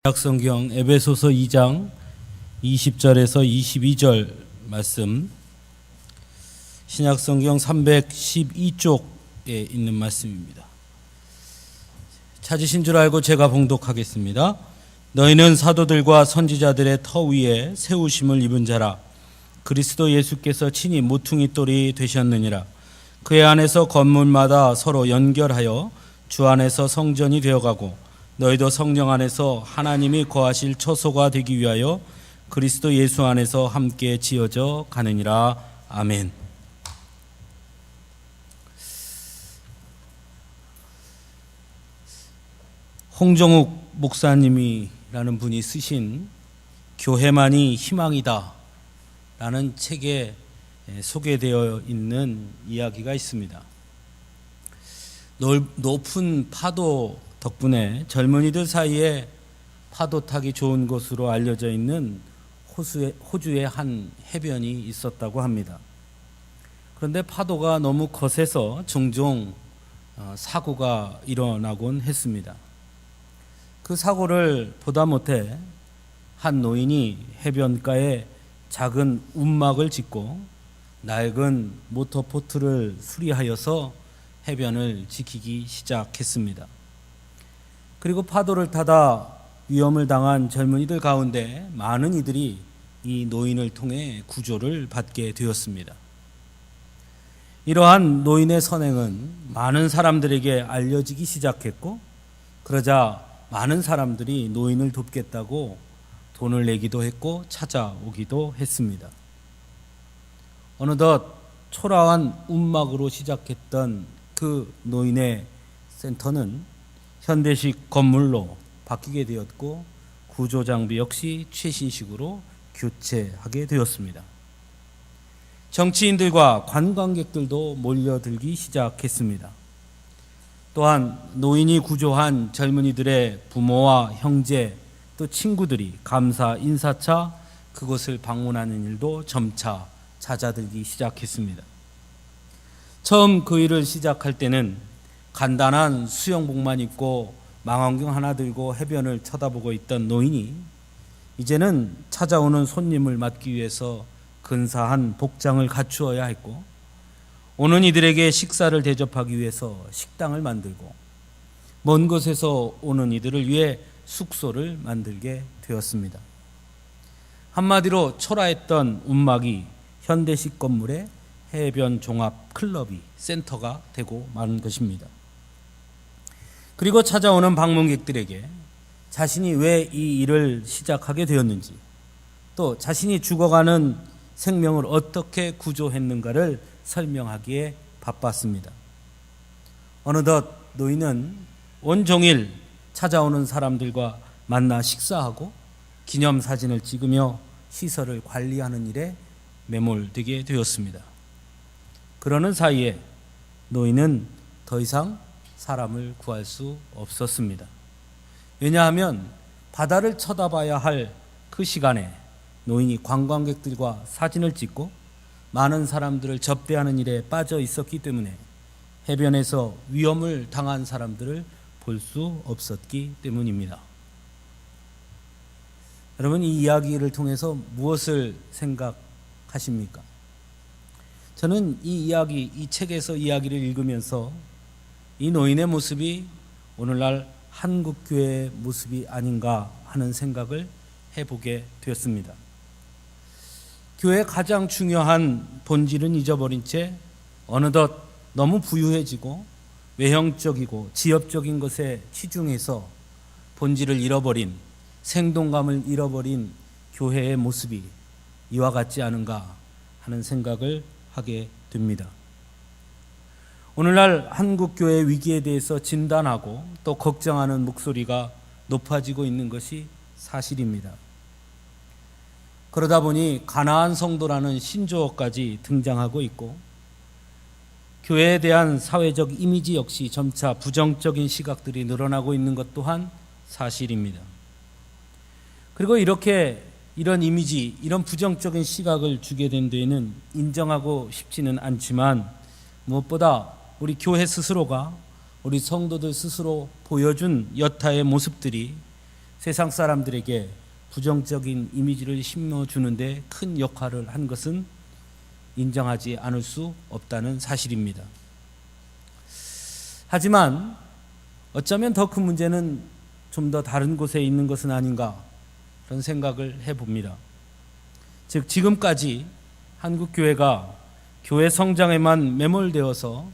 신약성경 에베소서 2장 20절에서 22절 말씀, 신약성경 312쪽에 있는 말씀입니다. 찾으신 줄 알고 제가 봉독하겠습니다. 너희는 사도들과 선지자들의 터 위에 세우심을 입은 자라. 그리스도 예수께서 친히 모퉁이 돌이 되셨느니라. 그의 안에서 건물마다 서로 연결하여 주 안에서 성전이 되어가고, 너희도 성령 안에서 하나님이 거하실 처소가 되기 위하여 그리스도 예수 안에서 함께 지어져 가느니라. 아멘. 홍정욱 목사님이라는 분이 쓰신 교회만이 희망이다 라는 책에 소개되어 있는 이야기가 있습니다. 높은 파도 덕분에 젊은이들 사이에 파도 타기 좋은 곳으로 알려져 있는 호주의 한 해변이 있었다고 합니다. 그런데 파도가 너무 거세서 종종 사고가 일어나곤 했습니다. 그 사고를 보다 못해 한 노인이 해변가에 작은 움막을 짓고 낡은 모터보트를 수리하여서 해변을 지키기 시작했습니다. 그리고 파도를 타다 위험을 당한 젊은이들 가운데 많은 이들이 이 노인을 통해 구조를 받게 되었습니다. 이러한 노인의 선행은 많은 사람들에게 알려지기 시작했고, 그러자 많은 사람들이 노인을 돕겠다고 돈을 내기도 했고 찾아오기도 했습니다. 어느덧 초라한 움막으로 시작했던 그 노인의 센터는 현대식 건물로 바뀌게 되었고, 구조 장비 역시 최신식으로 교체하게 되었습니다. 정치인들과 관광객들도 몰려들기 시작했습니다. 또한 노인이 구조한 젊은이들의 부모와 형제 또 친구들이 감사 인사차 그곳을 방문하는 일도 점차 잦아들기 시작했습니다. 처음 그 일을 시작할 때는 간단한 수영복만 입고 망원경 하나 들고 해변을 쳐다보고 있던 노인이 이제는 찾아오는 손님을 맞기 위해서 근사한 복장을 갖추어야 했고, 오는 이들에게 식사를 대접하기 위해서 식당을 만들고, 먼 곳에서 오는 이들을 위해 숙소를 만들게 되었습니다. 한마디로 초라했던 움막이 현대식 건물의 해변 종합 클럽이 센터가 되고 마는 것입니다. 그리고 찾아오는 방문객들에게 자신이 왜 이 일을 시작하게 되었는지, 또 자신이 죽어가는 생명을 어떻게 구조했는가를 설명하기에 바빴습니다. 어느덧 노인은 온종일 찾아오는 사람들과 만나 식사하고 기념사진을 찍으며 시설을 관리하는 일에 매몰되게 되었습니다. 그러는 사이에 노인은 더 이상 사람을 구할 수 없었습니다. 왜냐하면 바다를 쳐다봐야 할 그 시간에 노인이 관광객들과 사진을 찍고 많은 사람들을 접대하는 일에 빠져 있었기 때문에 해변에서 위험을 당한 사람들을 볼 수 없었기 때문입니다. 여러분, 이 이야기를 통해서 무엇을 생각하십니까? 저는 이 책에서 이야기를 읽으면서 이 노인의 모습이 오늘날 한국교회의 모습이 아닌가 하는 생각을 해보게 되었습니다. 교회의 가장 중요한 본질은 잊어버린 채 어느덧 너무 부유해지고 외형적이고 지엽적인 것에 치중해서 본질을 잃어버린, 생동감을 잃어버린 교회의 모습이 이와 같지 않은가 하는 생각을 하게 됩니다. 오늘날 한국교회의 위기에 대해서 진단하고 또 걱정하는 목소리가 높아지고 있는 것이 사실입니다. 그러다 보니 가나안 성도라는 신조어까지 등장하고 있고, 교회에 대한 사회적 이미지 역시 점차 부정적인 시각들이 늘어나고 있는 것 또한 사실입니다. 그리고 이런 이미지, 이런 부정적인 시각을 주게 된 데에는 인정하고 싶지는 않지만, 무엇보다 우리 교회 스스로가, 우리 성도들 스스로 보여준 여타의 모습들이 세상 사람들에게 부정적인 이미지를 심어주는데 큰 역할을 한 것은 인정하지 않을 수 없다는 사실입니다. 하지만 어쩌면 더 큰 문제는 좀 더 다른 곳에 있는 것은 아닌가 그런 생각을 해봅니다. 즉 지금까지 한국 교회가 교회 성장에만 매몰되어서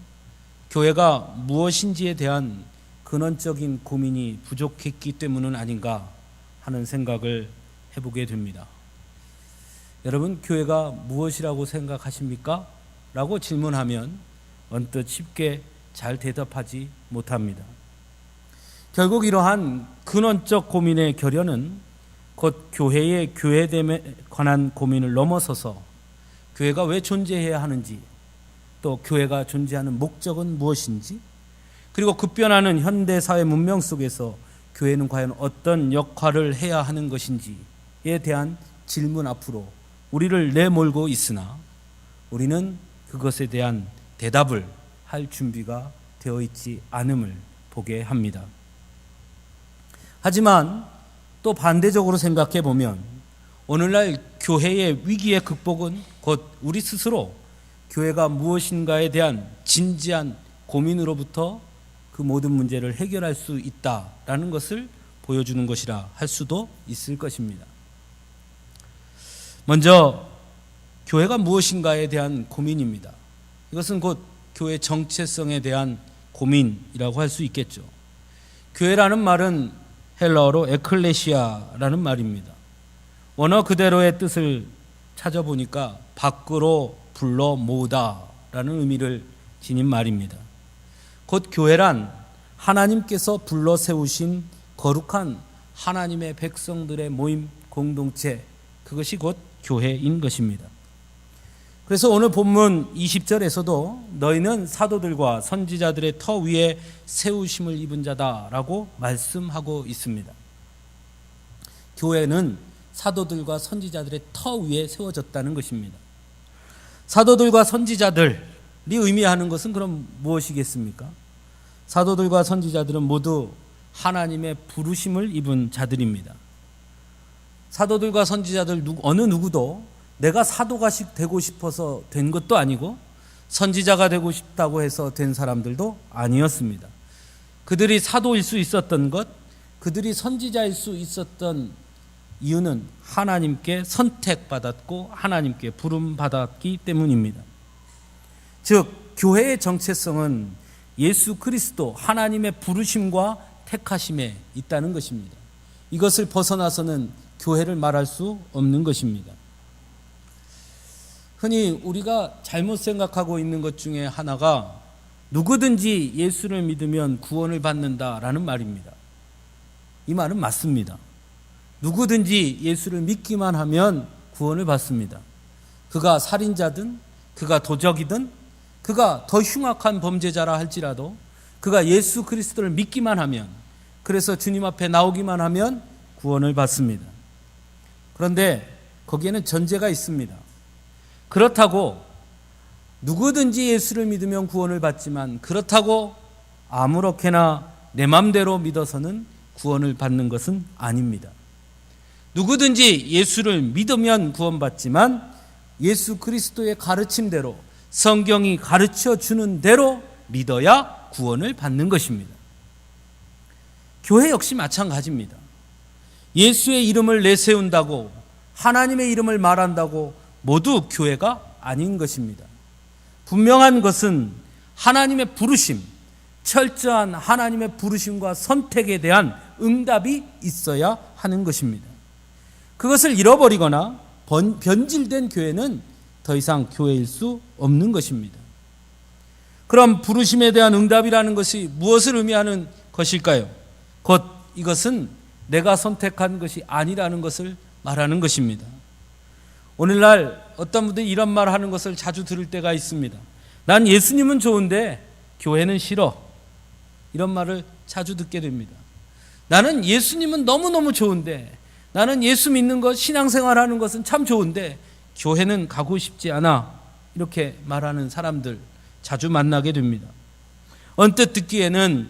교회가 무엇인지에 대한 근원적인 고민이 부족했기 때문은 아닌가 하는 생각을 해보게 됩니다. 여러분, 교회가 무엇이라고 생각하십니까? 라고 질문하면 언뜻 쉽게 잘 대답하지 못합니다. 결국 이러한 근원적 고민의 결연은 곧 교회의 교회됨에 관한 고민을 넘어서서 교회가 왜 존재해야 하는지, 또 교회가 존재하는 목적은 무엇인지, 그리고 급변하는 현대사회 문명 속에서 교회는 과연 어떤 역할을 해야 하는 것인지에 대한 질문 앞으로 우리를 내몰고 있으나 우리는 그것에 대한 대답을 할 준비가 되어 있지 않음을 보게 합니다. 하지만 또 반대적으로 생각해 보면 오늘날 교회의 위기의 극복은 곧 우리 스스로 교회가 무엇인가에 대한 진지한 고민으로부터 그 모든 문제를 해결할 수 있다라는 것을 보여주는 것이라 할 수도 있을 것입니다. 먼저 교회가 무엇인가에 대한 고민입니다. 이것은 곧 교회 정체성에 대한 고민이라고 할 수 있겠죠. 교회라는 말은 헬라어로 에클레시아라는 말입니다. 원어 그대로의 뜻을 찾아보니까 밖으로 불러 모으다라는 의미를 지닌 말입니다. 곧 교회란 하나님께서 불러 세우신 거룩한 하나님의 백성들의 모임 공동체, 그것이 곧 교회인 것입니다. 그래서 오늘 본문 20절에서도 너희는 사도들과 선지자들의 터 위에 세우심을 입은 자다라고 말씀하고 있습니다. 교회는 사도들과 선지자들의 터 위에 세워졌다는 것입니다. 사도들과 선지자들이 의미하는 것은 그럼 무엇이겠습니까? 사도들과 선지자들은 모두 하나님의 부르심을 입은 자들입니다. 사도들과 선지자들 어느 누구도 내가 사도가 되고 싶어서 된 것도 아니고 선지자가 되고 싶다고 해서 된 사람들도 아니었습니다. 그들이 사도일 수 있었던 것, 그들이 선지자일 수 있었던 이유는 하나님께 선택받았고 하나님께 부름받았기 때문입니다. 즉 교회의 정체성은 예수 그리스도 하나님의 부르심과 택하심에 있다는 것입니다. 이것을 벗어나서는 교회를 말할 수 없는 것입니다. 흔히 우리가 잘못 생각하고 있는 것 중에 하나가 누구든지 예수를 믿으면 구원을 받는다라는 말입니다. 이 말은 맞습니다. 누구든지 예수를 믿기만 하면 구원을 받습니다. 그가 살인자든 그가 도적이든 그가 더 흉악한 범죄자라 할지라도 그가 예수 그리스도를 믿기만 하면, 그래서 주님 앞에 나오기만 하면 구원을 받습니다. 그런데 거기에는 전제가 있습니다. 그렇다고 누구든지 예수를 믿으면 구원을 받지만 그렇다고 아무렇게나 내 맘대로 믿어서는 구원을 받는 것은 아닙니다. 누구든지 예수를 믿으면 구원받지만 예수 그리스도의 가르침대로, 성경이 가르쳐 주는 대로 믿어야 구원을 받는 것입니다. 교회 역시 마찬가지입니다. 예수의 이름을 내세운다고, 하나님의 이름을 말한다고 모두 교회가 아닌 것입니다. 분명한 것은 하나님의 부르심, 철저한 하나님의 부르심과 선택에 대한 응답이 있어야 하는 것입니다. 그것을 잃어버리거나 변질된 교회는 더 이상 교회일 수 없는 것입니다. 그럼 부르심에 대한 응답이라는 것이 무엇을 의미하는 것일까요? 곧 이것은 내가 선택한 것이 아니라는 것을 말하는 것입니다. 오늘날 어떤 분들이 이런 말 하는 것을 자주 들을 때가 있습니다. 난 예수님은 좋은데 교회는 싫어. 이런 말을 자주 듣게 됩니다. 나는 예수님은 너무너무 좋은데, 나는 예수 믿는 것, 신앙생활하는 것은 참 좋은데 교회는 가고 싶지 않아. 이렇게 말하는 사람들 자주 만나게 됩니다. 언뜻 듣기에는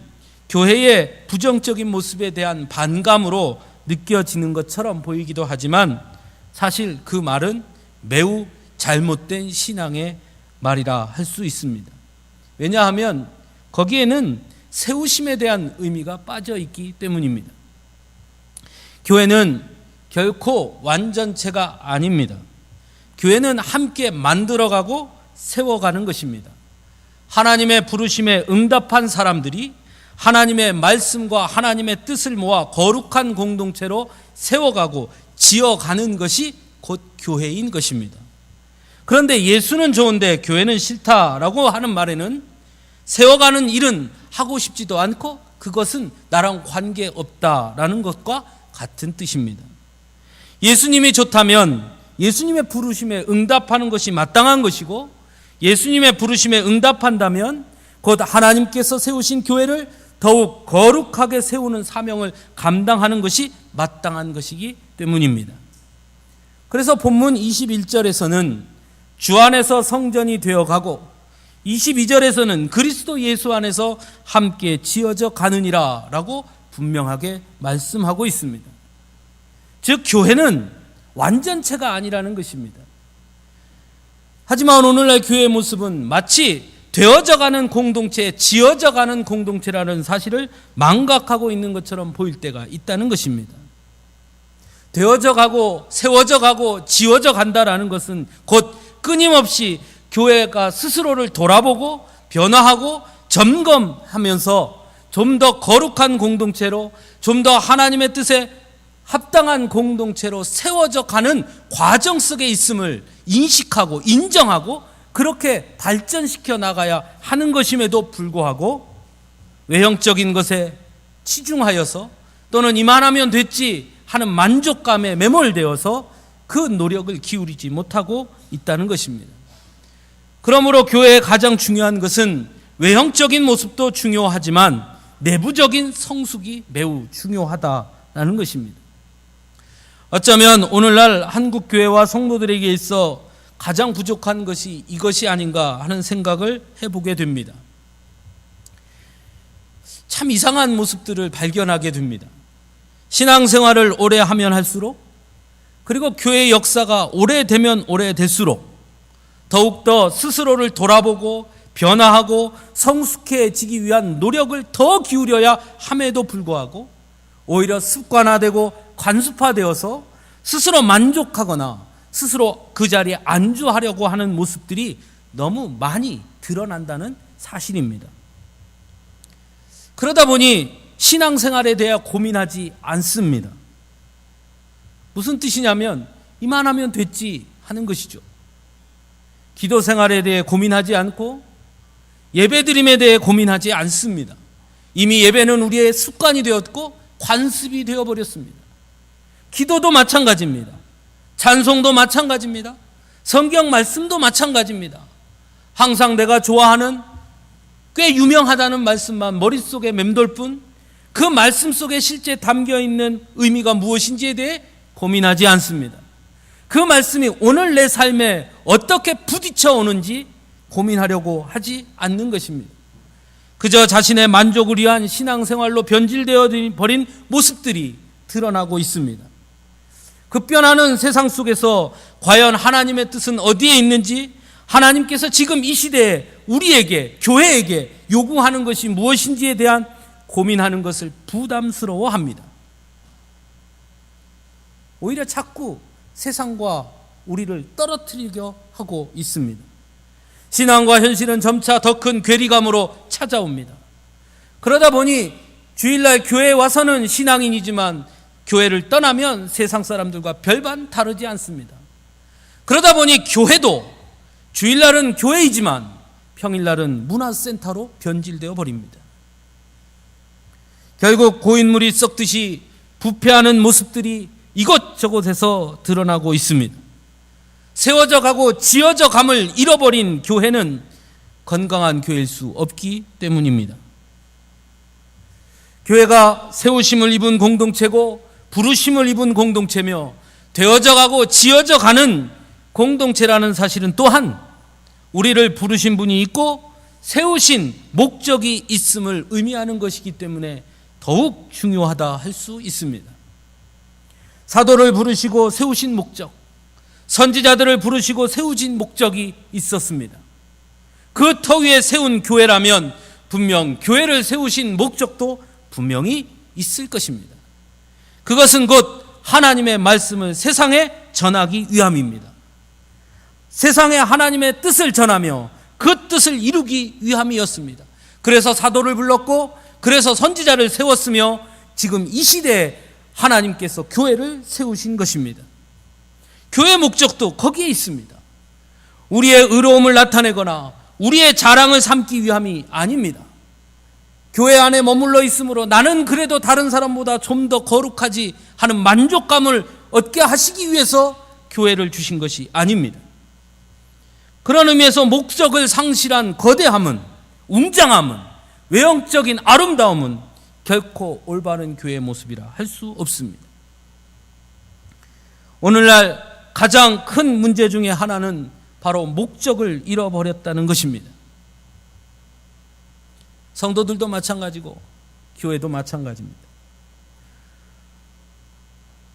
교회의 부정적인 모습에 대한 반감으로 느껴지는 것처럼 보이기도 하지만 사실 그 말은 매우 잘못된 신앙의 말이라 할 수 있습니다. 왜냐하면 거기에는 세우심에 대한 의미가 빠져 있기 때문입니다. 교회는 결코 완전체가 아닙니다. 교회는 함께 만들어가고 세워가는 것입니다. 하나님의 부르심에 응답한 사람들이 하나님의 말씀과 하나님의 뜻을 모아 거룩한 공동체로 세워가고 지어가는 것이 곧 교회인 것입니다. 그런데 예수는 좋은데 교회는 싫다라고 하는 말에는 세워가는 일은 하고 싶지도 않고 그것은 나랑 관계없다라는 것과 같은 뜻입니다. 예수님이 좋다면 예수님의 부르심에 응답하는 것이 마땅한 것이고, 예수님의 부르심에 응답한다면 곧 하나님께서 세우신 교회를 더욱 거룩하게 세우는 사명을 감당하는 것이 마땅한 것이기 때문입니다. 그래서 본문 21절에서는 주 안에서 성전이 되어가고 22절에서는 그리스도 예수 안에서 함께 지어져 가느니라 라고 분명하게 말씀하고 있습니다. 즉 교회는 완전체가 아니라는 것입니다. 하지만 오늘날 교회의 모습은 마치 되어져가는 공동체, 지어져가는 공동체라는 사실을 망각하고 있는 것처럼 보일 때가 있다는 것입니다. 되어져가고 세워져가고 지어져 간다라는 것은 곧 끊임없이 교회가 스스로를 돌아보고 변화하고 점검하면서 좀 더 거룩한 공동체로, 좀 더 하나님의 뜻에 합당한 공동체로 세워져 가는 과정 속에 있음을 인식하고 인정하고 그렇게 발전시켜 나가야 하는 것임에도 불구하고 외형적인 것에 치중하여서 또는 이만하면 됐지 하는 만족감에 매몰되어서 그 노력을 기울이지 못하고 있다는 것입니다. 그러므로 교회의 가장 중요한 것은 외형적인 모습도 중요하지만 내부적인 성숙이 매우 중요하다는 것입니다. 어쩌면 오늘날 한국교회와 성도들에게 있어 가장 부족한 것이 이것이 아닌가 하는 생각을 해보게 됩니다. 참 이상한 모습들을 발견하게 됩니다. 신앙생활을 오래 하면 할수록, 그리고 교회의 역사가 오래되면 오래될수록 더욱더 스스로를 돌아보고 변화하고 성숙해지기 위한 노력을 더 기울여야 함에도 불구하고 오히려 습관화되고 관습화되어서 스스로 만족하거나 스스로 그 자리에 안주하려고 하는 모습들이 너무 많이 드러난다는 사실입니다. 그러다 보니 신앙생활에 대해 고민하지 않습니다. 무슨 뜻이냐면 이만하면 됐지 하는 것이죠. 기도 생활에 대해 고민하지 않고 예배드림에 대해 고민하지 않습니다. 이미 예배는 우리의 습관이 되었고 관습이 되어버렸습니다. 기도도 마찬가지입니다. 찬송도 마찬가지입니다. 성경 말씀도 마찬가지입니다. 항상 내가 좋아하는 꽤 유명하다는 말씀만 머릿속에 맴돌 뿐 그 말씀 속에 실제 담겨있는 의미가 무엇인지에 대해 고민하지 않습니다. 그 말씀이 오늘 내 삶에 어떻게 부딪혀 오는지 고민하려고 하지 않는 것입니다. 그저 자신의 만족을 위한 신앙생활로 변질되어 버린 모습들이 드러나고 있습니다. 급변하는 세상 속에서 과연 하나님의 뜻은 어디에 있는지, 하나님께서 지금 이 시대에 우리에게, 교회에게 요구하는 것이 무엇인지에 대한 고민하는 것을 부담스러워합니다. 오히려 자꾸 세상과 우리를 떨어뜨리려 하고 있습니다. 신앙과 현실은 점차 더 큰 괴리감으로 찾아옵니다. 그러다 보니 주일날 교회에 와서는 신앙인이지만 교회를 떠나면 세상 사람들과 별반 다르지 않습니다. 그러다 보니 교회도 주일날은 교회이지만 평일날은 문화센터로 변질되어 버립니다. 결국 고인물이 썩듯이 부패하는 모습들이 이곳저곳에서 드러나고 있습니다. 세워져 가고 지어져 감을 잃어버린 교회는 건강한 교회일 수 없기 때문입니다. 교회가 세우심을 입은 공동체고 부르심을 입은 공동체며 되어져 가고 지어져 가는 공동체라는 사실은 또한 우리를 부르신 분이 있고 세우신 목적이 있음을 의미하는 것이기 때문에 더욱 중요하다 할 수 있습니다. 사도를 부르시고 세우신 목적, 선지자들을 부르시고 세우신 목적이 있었습니다. 그 터 위에 세운 교회라면 분명 교회를 세우신 목적도 분명히 있을 것입니다. 그것은 곧 하나님의 말씀을 세상에 전하기 위함입니다. 세상에 하나님의 뜻을 전하며 그 뜻을 이루기 위함이었습니다. 그래서 사도를 불렀고, 그래서 선지자를 세웠으며, 지금 이 시대에 하나님께서 교회를 세우신 것입니다. 교회의 목적도 거기에 있습니다. 우리의 의로움을 나타내거나 우리의 자랑을 삼기 위함이 아닙니다. 교회 안에 머물러 있으므로 나는 그래도 다른 사람보다 좀 더 거룩하지 하는 만족감을 얻게 하시기 위해서 교회를 주신 것이 아닙니다. 그런 의미에서 목적을 상실한 거대함은, 웅장함은, 외형적인 아름다움은 결코 올바른 교회의 모습이라 할 수 없습니다. 오늘날 가장 큰 문제 중에 하나는 바로 목적을 잃어버렸다는 것입니다. 성도들도 마찬가지고 교회도 마찬가지입니다.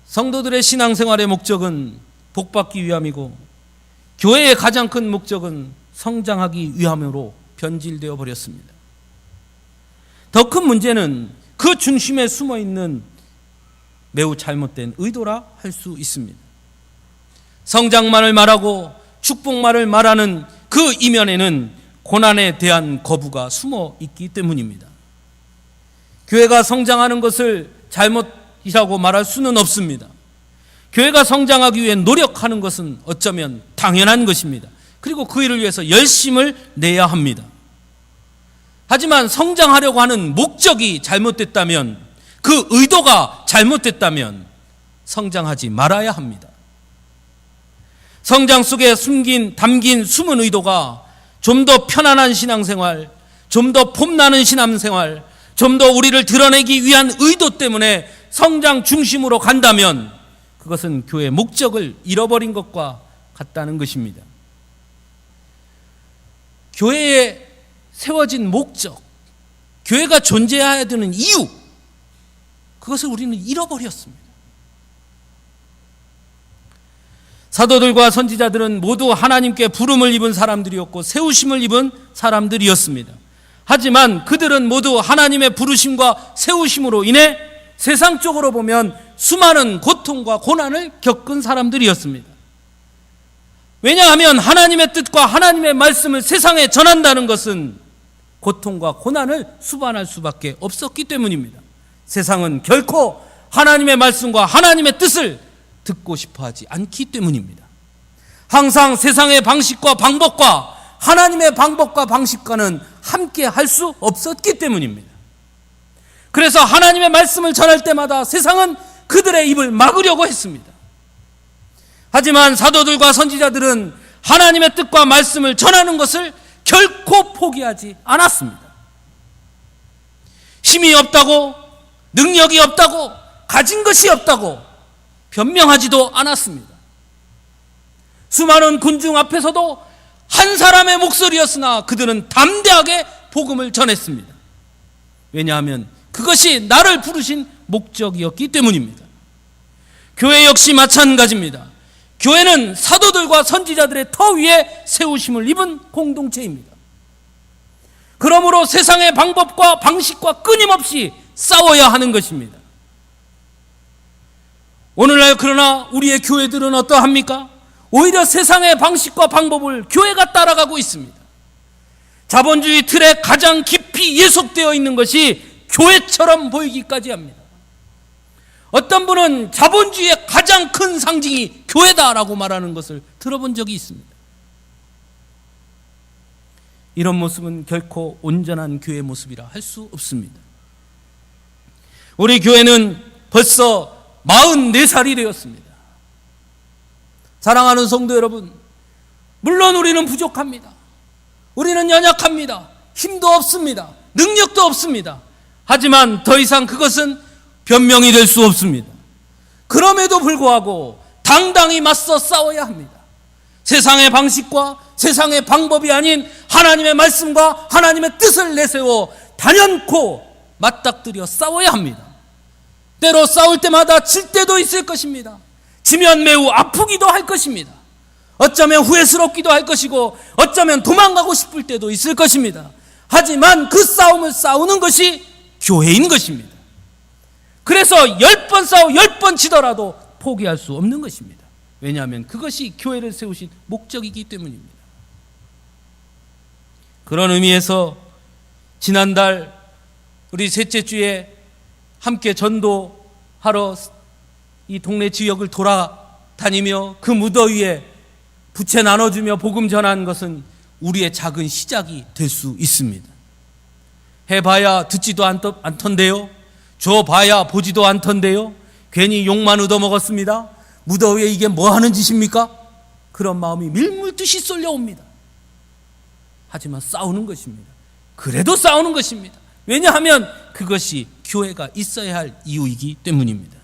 성도들의 신앙생활의 목적은 복받기 위함이고, 교회의 가장 큰 목적은 성장하기 위함으로 변질되어 버렸습니다. 더 큰 문제는 그 중심에 숨어 있는 매우 잘못된 의도라 할 수 있습니다. 성장만을 말하고 축복만을 말하는 그 이면에는 고난에 대한 거부가 숨어 있기 때문입니다. 교회가 성장하는 것을 잘못이라고 말할 수는 없습니다. 교회가 성장하기 위해 노력하는 것은 어쩌면 당연한 것입니다. 그리고 그 일을 위해서 열심을 내야 합니다. 하지만 성장하려고 하는 목적이 잘못됐다면, 그 의도가 잘못됐다면 성장하지 말아야 합니다. 성장 속에 담긴 숨은 의도가 좀 더 편안한 신앙생활, 좀 더 폼나는 신앙생활, 좀 더 우리를 드러내기 위한 의도 때문에 성장 중심으로 간다면 그것은 교회의 목적을 잃어버린 것과 같다는 것입니다. 교회에 세워진 목적, 교회가 존재해야 되는 이유, 그것을 우리는 잃어버렸습니다. 사도들과 선지자들은 모두 하나님께 부름을 입은 사람들이었고 세우심을 입은 사람들이었습니다. 하지만 그들은 모두 하나님의 부르심과 세우심으로 인해 세상적으로 보면 수많은 고통과 고난을 겪은 사람들이었습니다. 왜냐하면 하나님의 뜻과 하나님의 말씀을 세상에 전한다는 것은 고통과 고난을 수반할 수밖에 없었기 때문입니다. 세상은 결코 하나님의 말씀과 하나님의 뜻을 듣고 싶어 하지 않기 때문입니다. 항상 세상의 방식과 방법과 하나님의 방법과 방식과는 함께 할 수 없었기 때문입니다. 그래서 하나님의 말씀을 전할 때마다 세상은 그들의 입을 막으려고 했습니다. 하지만 사도들과 선지자들은 하나님의 뜻과 말씀을 전하는 것을 결코 포기하지 않았습니다. 힘이 없다고, 능력이 없다고, 가진 것이 없다고 변명하지도 않았습니다. 수많은 군중 앞에서도 한 사람의 목소리였으나 그들은 담대하게 복음을 전했습니다. 왜냐하면 그것이 나를 부르신 목적이었기 때문입니다. 교회 역시 마찬가지입니다. 교회는 사도들과 선지자들의 터 위에 세우심을 입은 공동체입니다. 그러므로 세상의 방법과 방식과 끊임없이 싸워야 하는 것입니다. 오늘날 그러나 우리의 교회들은 어떠합니까? 오히려 세상의 방식과 방법을 교회가 따라가고 있습니다. 자본주의 틀에 가장 깊이 예속되어 있는 것이 교회처럼 보이기까지 합니다. 어떤 분은 자본주의의 가장 큰 상징이 교회다라고 말하는 것을 들어본 적이 있습니다. 이런 모습은 결코 온전한 교회의 모습이라 할 수 없습니다. 우리 교회는 벌써 44살이 되었습니다. 사랑하는 성도 여러분, 물론 우리는 부족합니다. 우리는 연약합니다. 힘도 없습니다. 능력도 없습니다. 하지만 더 이상 그것은 변명이 될 수 없습니다. 그럼에도 불구하고 당당히 맞서 싸워야 합니다. 세상의 방식과 세상의 방법이 아닌 하나님의 말씀과 하나님의 뜻을 내세워 단연코 맞닥뜨려 싸워야 합니다. 때로 싸울 때마다 질 때도 있을 것입니다. 지면 매우 아프기도 할 것입니다. 어쩌면 후회스럽기도 할 것이고 어쩌면 도망가고 싶을 때도 있을 것입니다. 하지만 그 싸움을 싸우는 것이 교회인 것입니다. 그래서 10번 싸워 10번 지더라도 포기할 수 없는 것입니다. 왜냐하면 그것이 교회를 세우신 목적이기 때문입니다. 그런 의미에서 지난달 우리 셋째 주에 함께 전도하러 이 동네 지역을 돌아다니며 그 무더위에 부채 나눠주며 복음 전한 것은 우리의 작은 시작이 될 수 있습니다. 해봐야 듣지도 않던데요. 줘봐야 보지도 않던데요. 괜히 욕만 얻어먹었습니다. 무더위에 이게 뭐 하는 짓입니까? 그런 마음이 밀물듯이 쏠려옵니다. 하지만 싸우는 것입니다. 그래도 싸우는 것입니다. 왜냐하면 그것이 교회가 있어야 할 이유이기 때문입니다.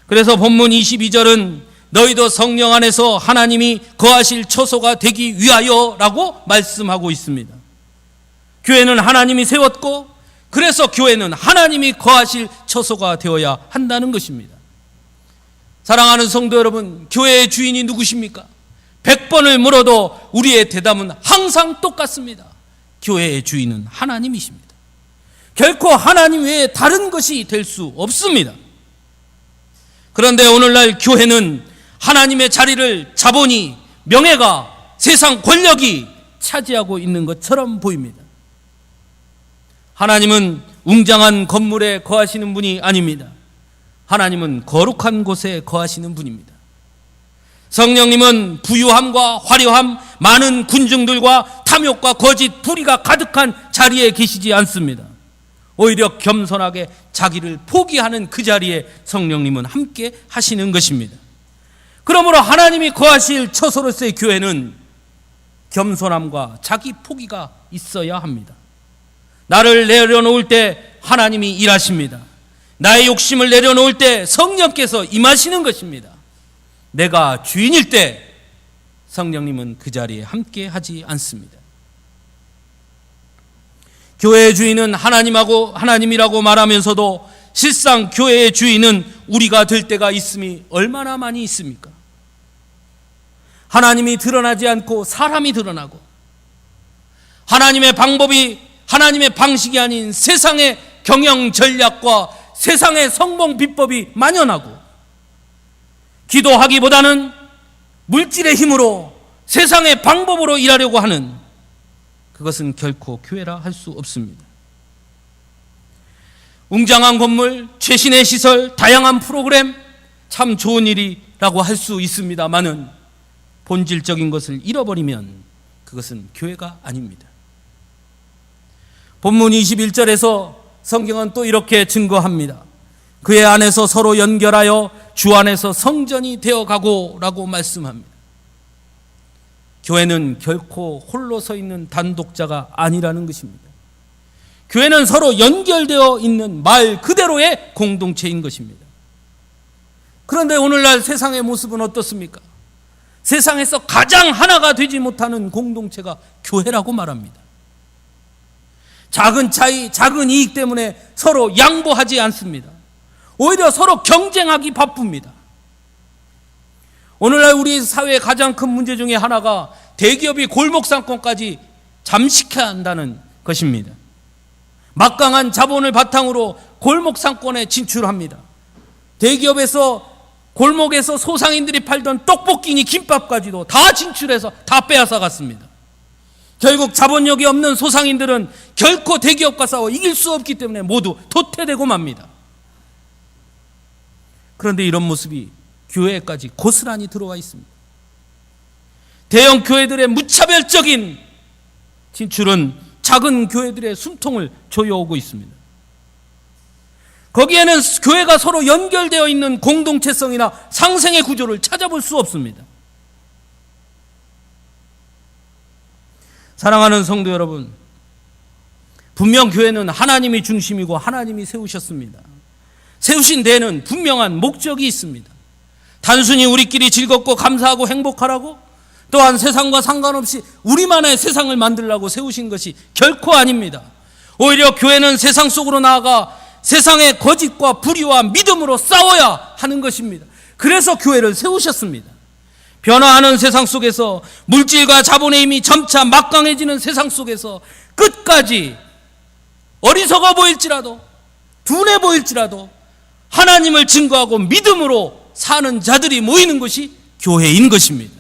그래서 본문 22절은 너희도 성령 안에서 하나님이 거하실 처소가 되기 위하여 라고 말씀하고 있습니다. 교회는 하나님이 세웠고 그래서 교회는 하나님이 거하실 처소가 되어야 한다는 것입니다. 사랑하는 성도 여러분, 교회의 주인이 누구십니까? 100번을 물어도 우리의 대답은 항상 똑같습니다. 교회의 주인은 하나님이십니다. 결코 하나님 외에 다른 것이 될 수 없습니다. 그런데 오늘날 교회는 하나님의 자리를 자본이, 명예가, 세상 권력이 차지하고 있는 것처럼 보입니다. 하나님은 웅장한 건물에 거하시는 분이 아닙니다. 하나님은 거룩한 곳에 거하시는 분입니다. 성령님은 부유함과 화려함, 많은 군중들과 탐욕과 거짓, 불의가 가득한 자리에 계시지 않습니다. 오히려 겸손하게 자기를 포기하는 그 자리에 성령님은 함께 하시는 것입니다. 그러므로 하나님이 거하실 처소로서의 교회는 겸손함과 자기 포기가 있어야 합니다. 나를 내려놓을 때 하나님이 일하십니다. 나의 욕심을 내려놓을 때 성령께서 임하시는 것입니다. 내가 주인일 때 성령님은 그 자리에 함께 하지 않습니다. 교회의 주인은 하나님이라고 말하면서도 실상 교회의 주인은 우리가 될 때가 있음이 얼마나 많이 있습니까? 하나님이 드러나지 않고 사람이 드러나고 하나님의 방식이 아닌 세상의 경영 전략과 세상의 성공 비법이 만연하고 기도하기보다는 물질의 힘으로 세상의 방법으로 일하려고 하는 그것은 결코 교회라 할 수 없습니다. 웅장한 건물, 최신의 시설, 다양한 프로그램 참 좋은 일이라고 할 수 있습니다만은 본질적인 것을 잃어버리면 그것은 교회가 아닙니다. 본문 21절에서 성경은 또 이렇게 증거합니다. 그의 안에서 서로 연결하여 주 안에서 성전이 되어가고 라고 말씀합니다. 교회는 결코 홀로 서 있는 단독자가 아니라는 것입니다. 교회는 서로 연결되어 있는 말 그대로의 공동체인 것입니다. 그런데 오늘날 세상의 모습은 어떻습니까? 세상에서 가장 하나가 되지 못하는 공동체가 교회라고 말합니다. 작은 차이, 작은 이익 때문에 서로 양보하지 않습니다. 오히려 서로 경쟁하기 바쁩니다. 오늘날 우리 사회의 가장 큰 문제 중에 하나가 대기업이 골목상권까지 잠식해야 한다는 것입니다. 막강한 자본을 바탕으로 골목상권에 진출합니다. 대기업에서 골목에서 소상인들이 팔던 떡볶이니 김밥까지도 다 진출해서 다 빼앗아 갔습니다. 결국 자본력이 없는 소상인들은 결코 대기업과 싸워 이길 수 없기 때문에 모두 도태되고 맙니다. 그런데 이런 모습이 교회까지 고스란히 들어와 있습니다. 대형 교회들의 무차별적인 진출은 작은 교회들의 숨통을 조여오고 있습니다. 거기에는 교회가 서로 연결되어 있는 공동체성이나 상생의 구조를 찾아볼 수 없습니다. 사랑하는 성도 여러분, 분명 교회는 하나님이 중심이고 하나님이 세우셨습니다. 세우신 데에는 분명한 목적이 있습니다. 단순히 우리끼리 즐겁고 감사하고 행복하라고, 또한 세상과 상관없이 우리만의 세상을 만들려고 세우신 것이 결코 아닙니다. 오히려 교회는 세상 속으로 나아가 세상의 거짓과 불의와 믿음으로 싸워야 하는 것입니다. 그래서 교회를 세우셨습니다. 변화하는 세상 속에서, 물질과 자본의 힘이 점차 막강해지는 세상 속에서 끝까지 어리석어 보일지라도, 둔해 보일지라도 하나님을 증거하고 믿음으로 사는 자들이 모이는 것이 교회인 것입니다.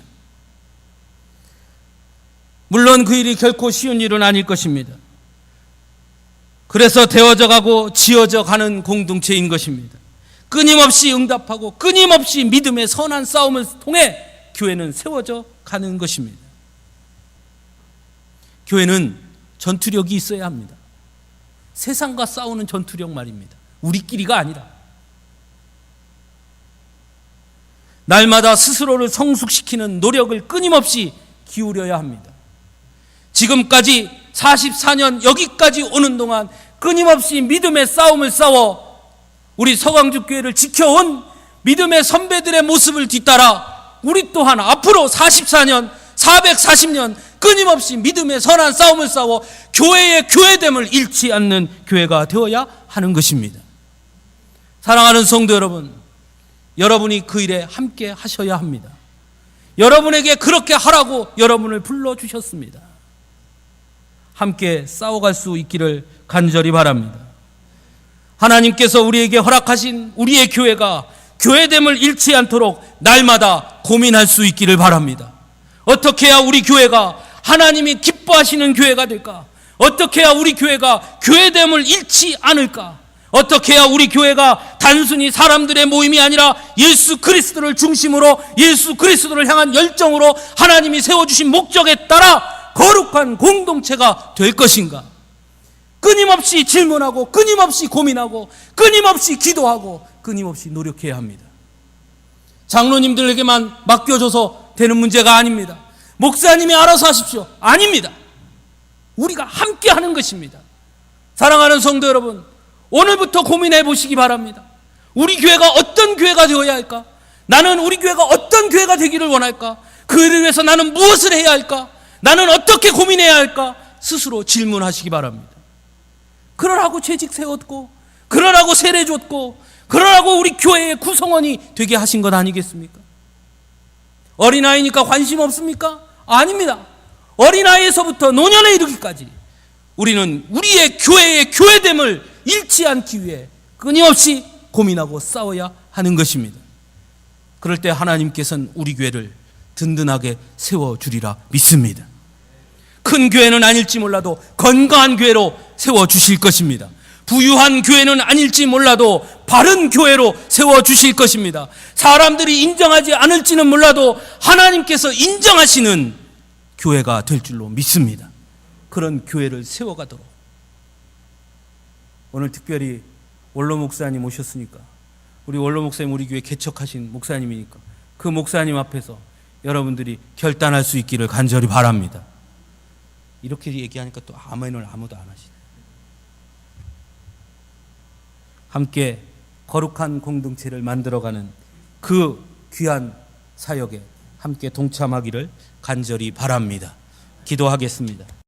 물론 그 일이 결코 쉬운 일은 아닐 것입니다. 그래서 되어져 가고 지어져 가는 공동체인 것입니다. 끊임없이 응답하고 끊임없이 믿음의 선한 싸움을 통해 교회는 세워져 가는 것입니다. 교회는 전투력이 있어야 합니다. 세상과 싸우는 전투력 말입니다. 우리끼리가 아니라. 날마다 스스로를 성숙시키는 노력을 끊임없이 기울여야 합니다. 지금까지 44년 여기까지 오는 동안 끊임없이 믿음의 싸움을 싸워 우리 서강주교회를 지켜온 믿음의 선배들의 모습을 뒤따라 우리 또한 앞으로 44년, 440년 끊임없이 믿음의 선한 싸움을 싸워 교회의 교회됨을 잃지 않는 교회가 되어야 하는 것입니다. 사랑하는 성도 여러분, 여러분이 그 일에 함께 하셔야 합니다. 여러분에게 그렇게 하라고 여러분을 불러주셨습니다. 함께 싸워갈 수 있기를 간절히 바랍니다. 하나님께서 우리에게 허락하신 우리의 교회가 교회됨을 잃지 않도록 날마다 고민할 수 있기를 바랍니다. 어떻게 해야 우리 교회가 하나님이 기뻐하시는 교회가 될까? 어떻게 해야 우리 교회가 교회됨을 잃지 않을까? 어떻게 해야 우리 교회가 단순히 사람들의 모임이 아니라 예수 그리스도를 중심으로, 예수 그리스도를 향한 열정으로 하나님이 세워주신 목적에 따라 거룩한 공동체가 될 것인가? 끊임없이 질문하고 끊임없이 고민하고 끊임없이 기도하고 끊임없이 노력해야 합니다. 장로님들에게만 맡겨줘서 되는 문제가 아닙니다. 목사님이 알아서 하십시오. 아닙니다. 우리가 함께 하는 것입니다. 사랑하는 성도 여러분, 오늘부터 고민해 보시기 바랍니다. 우리 교회가 어떤 교회가 되어야 할까? 나는 우리 교회가 어떤 교회가 되기를 원할까? 그를 위해서 나는 무엇을 해야 할까? 나는 어떻게 고민해야 할까? 스스로 질문하시기 바랍니다. 그러라고 재직 세웠고, 그러라고 세례 줬고, 그러라고 우리 교회의 구성원이 되게 하신 것 아니겠습니까? 어린아이니까 관심 없습니까? 아닙니다. 어린아이에서부터 노년에 이르기까지 우리는 우리의 교회의 교회됨을 잃지 않기 위해 끊임없이 고민하고 싸워야 하는 것입니다. 그럴 때 하나님께서는 우리 교회를 든든하게 세워주리라 믿습니다. 큰 교회는 아닐지 몰라도 건강한 교회로 세워주실 것입니다. 부유한 교회는 아닐지 몰라도 바른 교회로 세워주실 것입니다. 사람들이 인정하지 않을지는 몰라도 하나님께서 인정하시는 교회가 될 줄로 믿습니다. 그런 교회를 세워가도록. 오늘 특별히 원로 목사님 오셨으니까, 우리 원로 목사님 우리 교회 개척하신 목사님이니까 그 목사님 앞에서 여러분들이 결단할 수 있기를 간절히 바랍니다. 이렇게 얘기하니까 또 아멘을 아무도 안 하시네. 함께 거룩한 공동체를 만들어가는 그 귀한 사역에 함께 동참하기를 간절히 바랍니다. 기도하겠습니다.